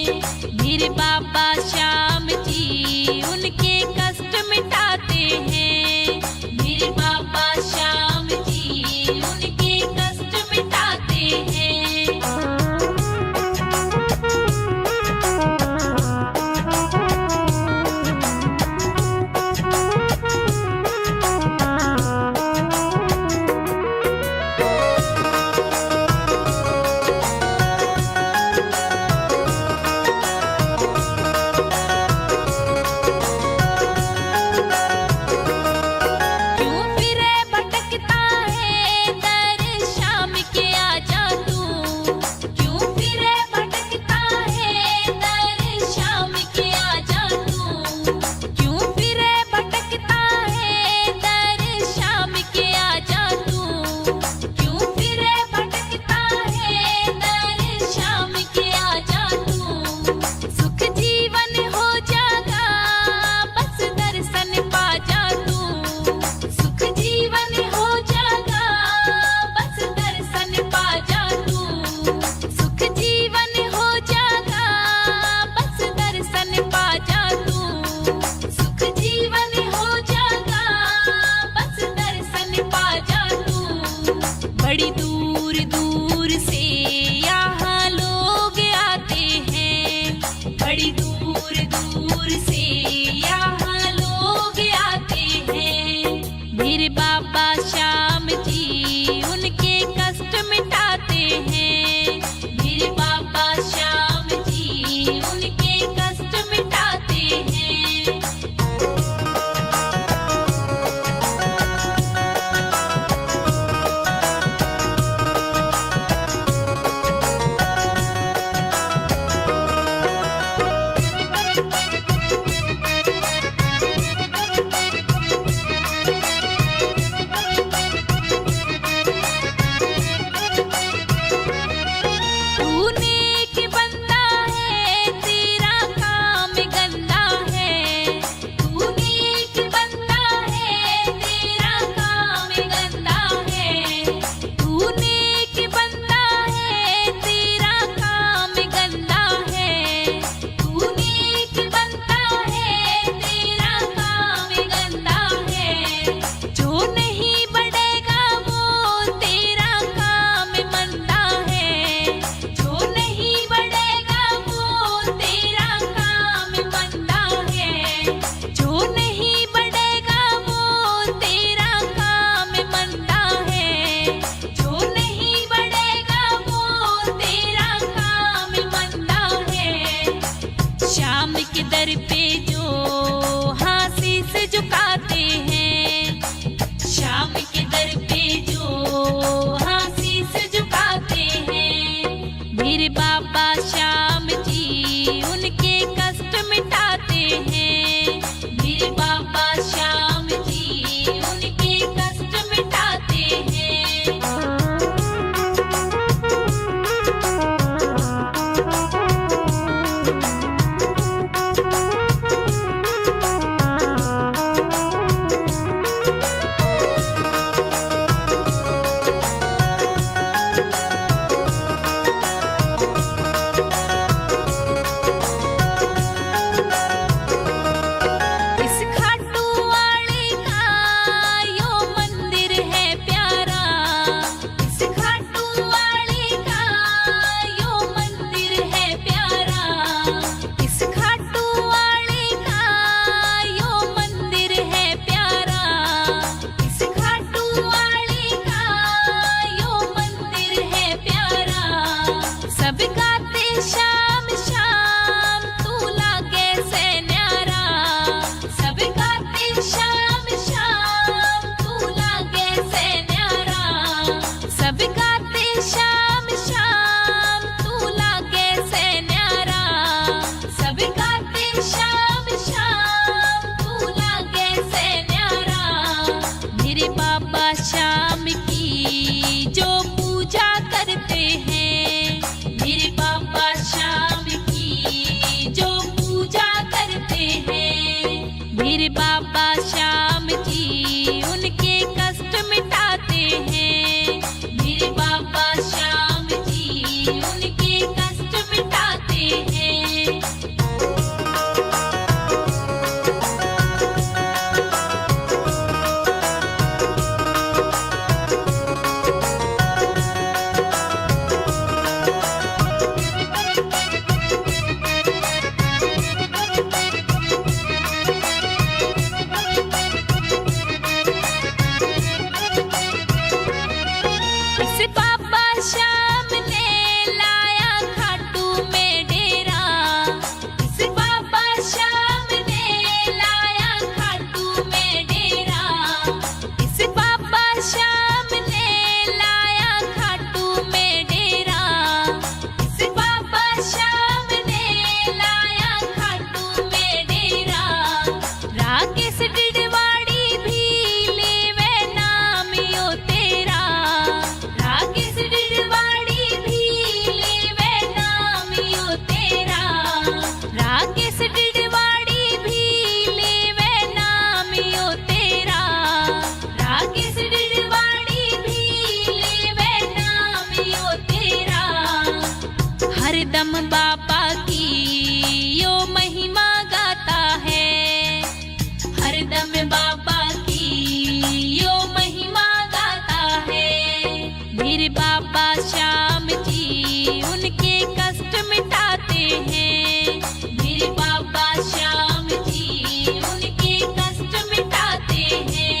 मेरे बाबा श्याम जी उनके कष्ट मिटाते हैं। मेरे बाबा श्याम जी उनके कष्ट मिटाते हैं। बड़ी दूर दूर से यहाँ लोग आते हैं। बड़ी दूर दूर से यहाँ लोग आते हैं। मेरे बाबा श्याम जी उनके कष्ट मिटाते हैं। मेरे बाबा श्याम जी उनके कष्ट मिटाते हैं। के दर पे जो हाथी से झुकाते हैं। शाम के दर पे जो हाथी से झुकाते हैं। मेरे बाबा श्याम जी उनके कष्ट मिटाते हैं। मेरे बाबा श्याम जी उनके कष्ट मिटाते हैं। श्याम श्याम तू लागे से न्यारा। सब गाते श्याम श्याम तू लागे से न्यारा। सब गाते श्याम श्याम तू लागे से न्यारा। सब गाते श्याम श्याम तू लागे से न्यारा। मेरे बाबा श्याम की जो पूजा करते हैं। मेरे बाबा श्याम की जो पूजा करते हैं। मेरे बाबा श्याम जी उनके कष्ट मिटाते हैं। मेरे बाबा श्याम जी उनके कष्ट मिटाते हैं। इस बाबा श्याम ने लाया खाटू में डेरा। इस बाबा श्याम ने लाया खाटू में डेरा। इस बाबा श्याम ने लाया खाटू में डेरा। इस बाबा श्याम ने लाया खाटू में डेरा। राकेश डिडवाड़ी भी लेवे नाम यो तेरा। राकेश डिडवाड़ी भी लेवे नाम यो तेरा। राकेश डिडवाड़ी भी लेवे नाम यो तेरा। राकेश डिडवाड़ी भी लेवे नाम यो तेरा। हरदम बाबा की यो महिमा गाता है। हरदम बाबा की यो महिमा गाता है। मेरे बाबा श्याम जी उनके कष्ट मिटाते हैं। मेरे बाबा श्याम जी उनके कष्ट मिटाते हैं।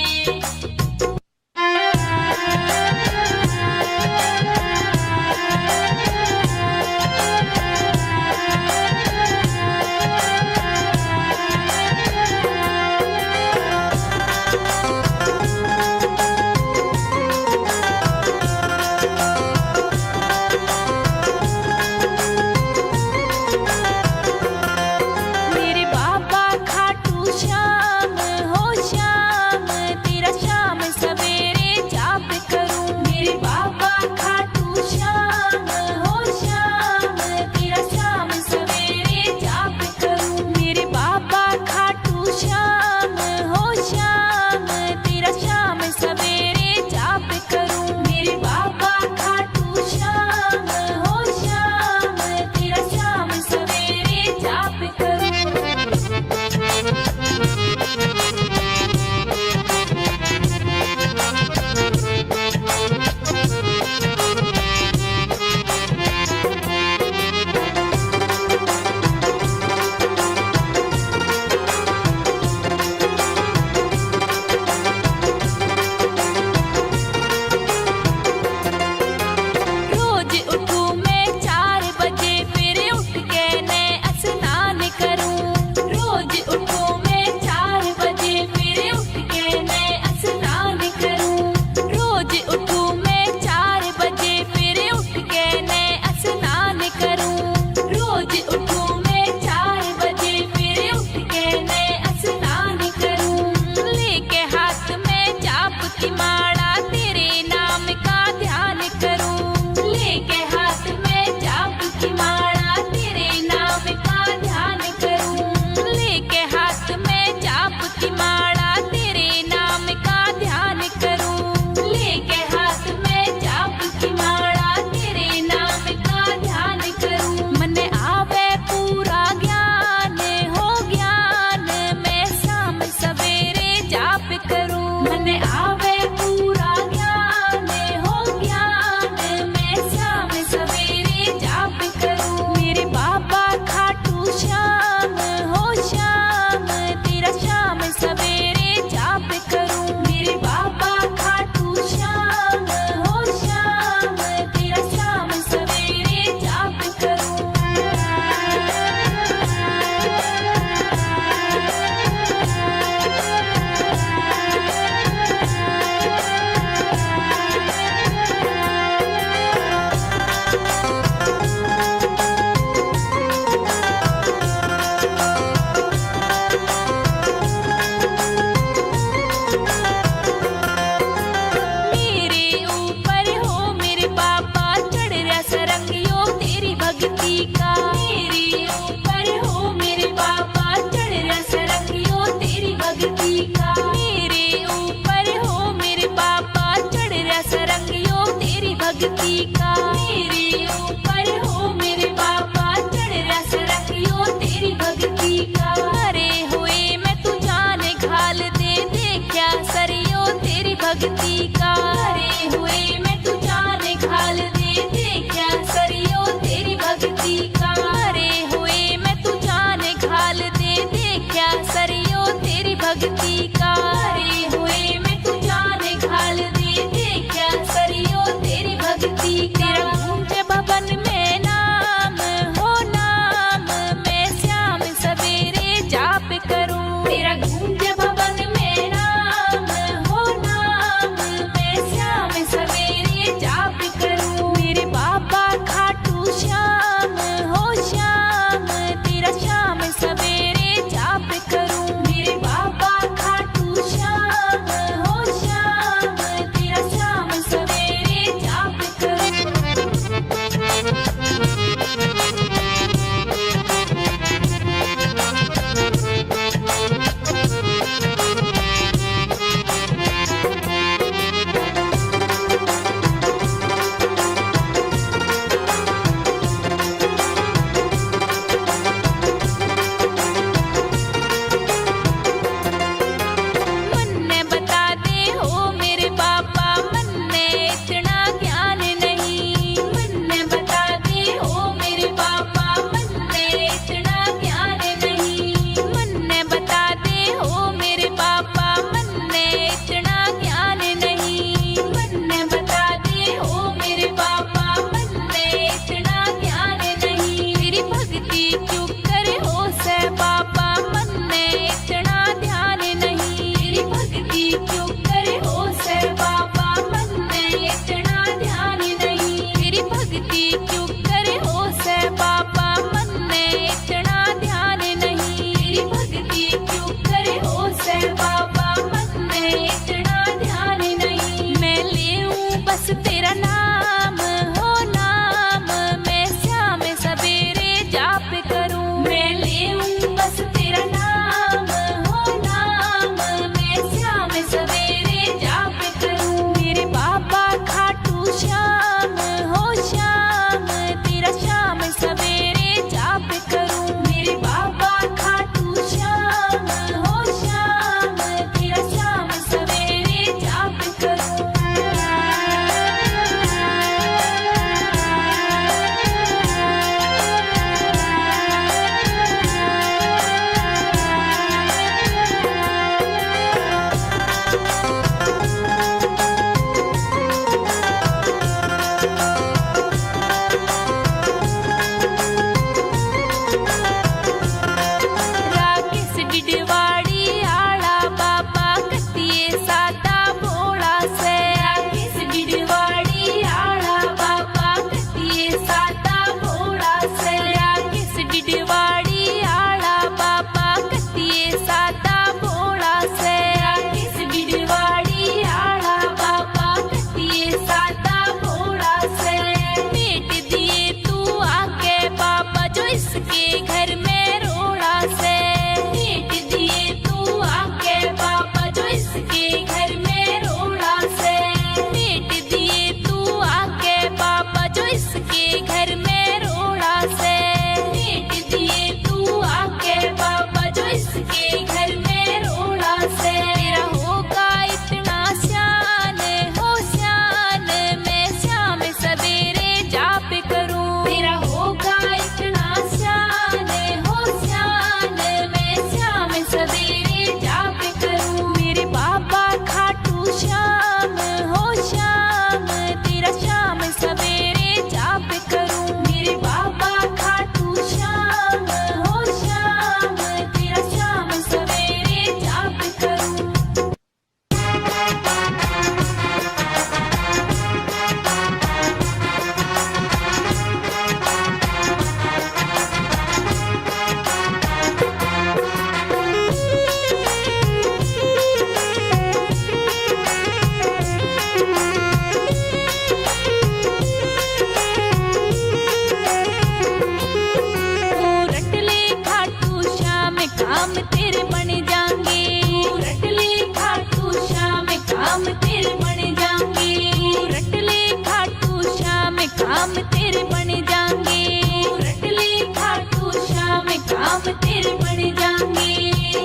काम तेरे बन जाएंगे,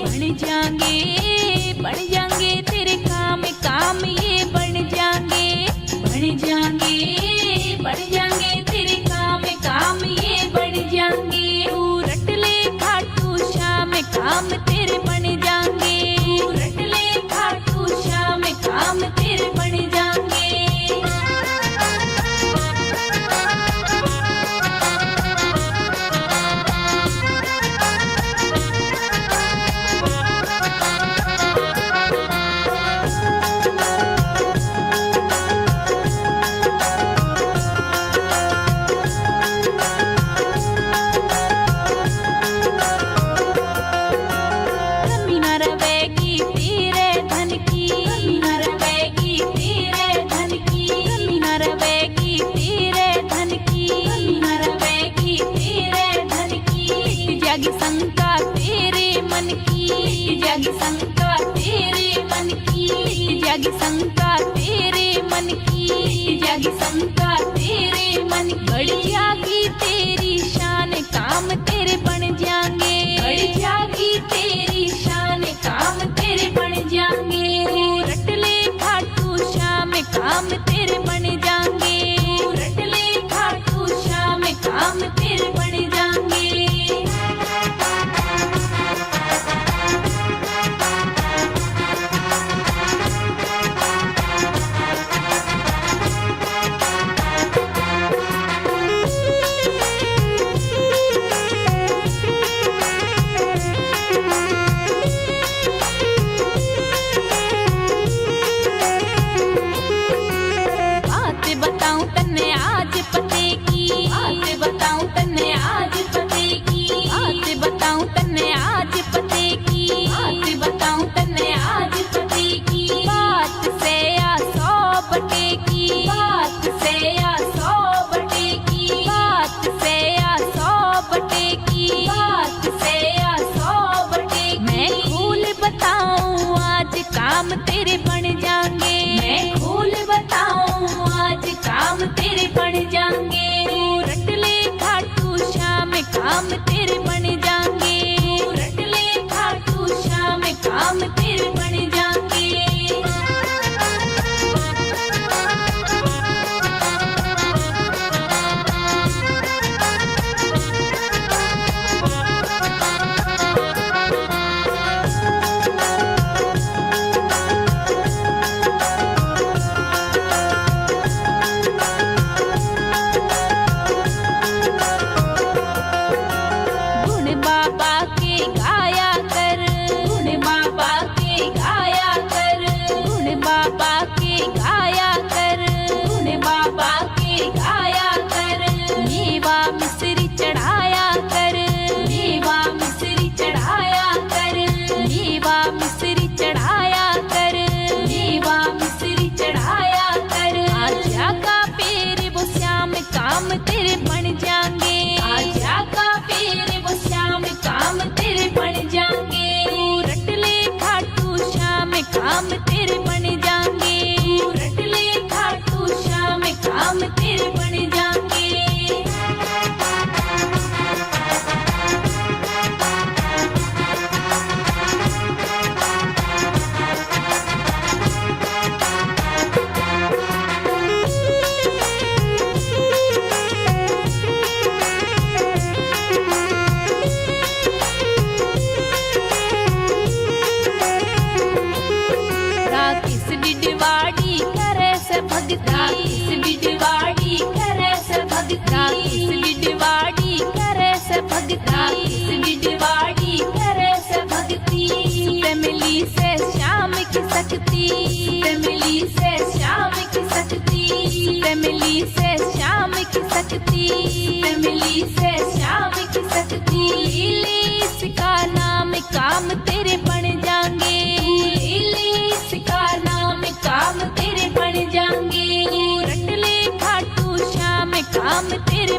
बन जाएंगे, बन जाएंगे तेरे काम, काम ये बन जाएंगे, बन जाएंगे, बन जाएंगे तेरे काम, काम ये बन जाएंगे। तू रट ले खाटू श्याम, काम तेरे बन जाएंगे, तू रट ले खाटू श्याम, काम तेरे बन जाएंगे। कमी न रहेगी तेरे धन की, कमी न रहेगी तेरे धन की, कमी न रहेगी तेरे धन की, कमी न रहेगी तेरे धन की। मिट जाएगी शंका तेरे मन की, मिट जाएगी शंका तेरे मन की, मिट जाएगी शंका तेरे मन की, मिट जाएगी शंका तेरे मन की। बढ़ जाएगी तेरी शान, काम तेरे बन जाएंगे, बढ़ जाएगी तेरी शान, काम तेरे बन जाएंगे। रट ले खाटू श्याम, काम तेरे बन जाएंगे, रट ले खाटू श्याम, काम तेरे बन जाएंगे। बात बताऊं तन्ने आज पते की, बात बताऊं तन्ने आज पते की, बात बताऊं तन्ने आज पते की, बात बताऊं तन्ने आज पते की। बात से या 100 बटे की, बात से या 100 बटे की, बात से या 100 बटे की, बात से या 100 बटे की। मैं खूल बताऊं आज काम तेरे बन जाएंगे, मैं खूल बताऊं आज काम तेरे बन जाएंगे। तू रट ले खाटू श्याम, काम तेरे बन जाएंगे, तू रट ले खाटू श्याम, काम तेरे बन जाएंगे। गुण बाबा के गाया कर, गुण बाबा के गाया कर, गुण बाबा के गाया कर, गुण बाबा के गाया कर। मेवा मिश्री चढ़ाया कर, मेवा मिश्री चढ़ाया कर, मेवा मिश्री चढ़ाया कर, मेवा मिश्री चढ़ाया कर। आजा का पेर वो श्याम, काम तेरे बन जाएंगे, आजा का पेर वो श्याम, काम तेरे बन जाएंगे। तू रट ले खाटू श्याम, काम तेरे बन जाएंगे, तू रट ले खाटू श्याम, काम तेरे बन जाएंगे। राकेश डिडवाड़ी करे से भक्ति, राकेश डिडवाड़ी करे से भक्ति, राकेश डिडवाड़ी करे से भक्ति, राकेश डिडवाड़ी करे से भक्ति। सुते मिली से श्याम की शक्ति, सुते मिली से श्याम की शक्ति, सुते मिली से श्याम की शक्ति, सुते मिली से श्याम की शक्ति। लीली इसका नाम, काम तेरे बन जाएंगे, लीली इसका नाम, काम तेरे बन जाएंगे। रट ले खाटू श्याम, काम तेरे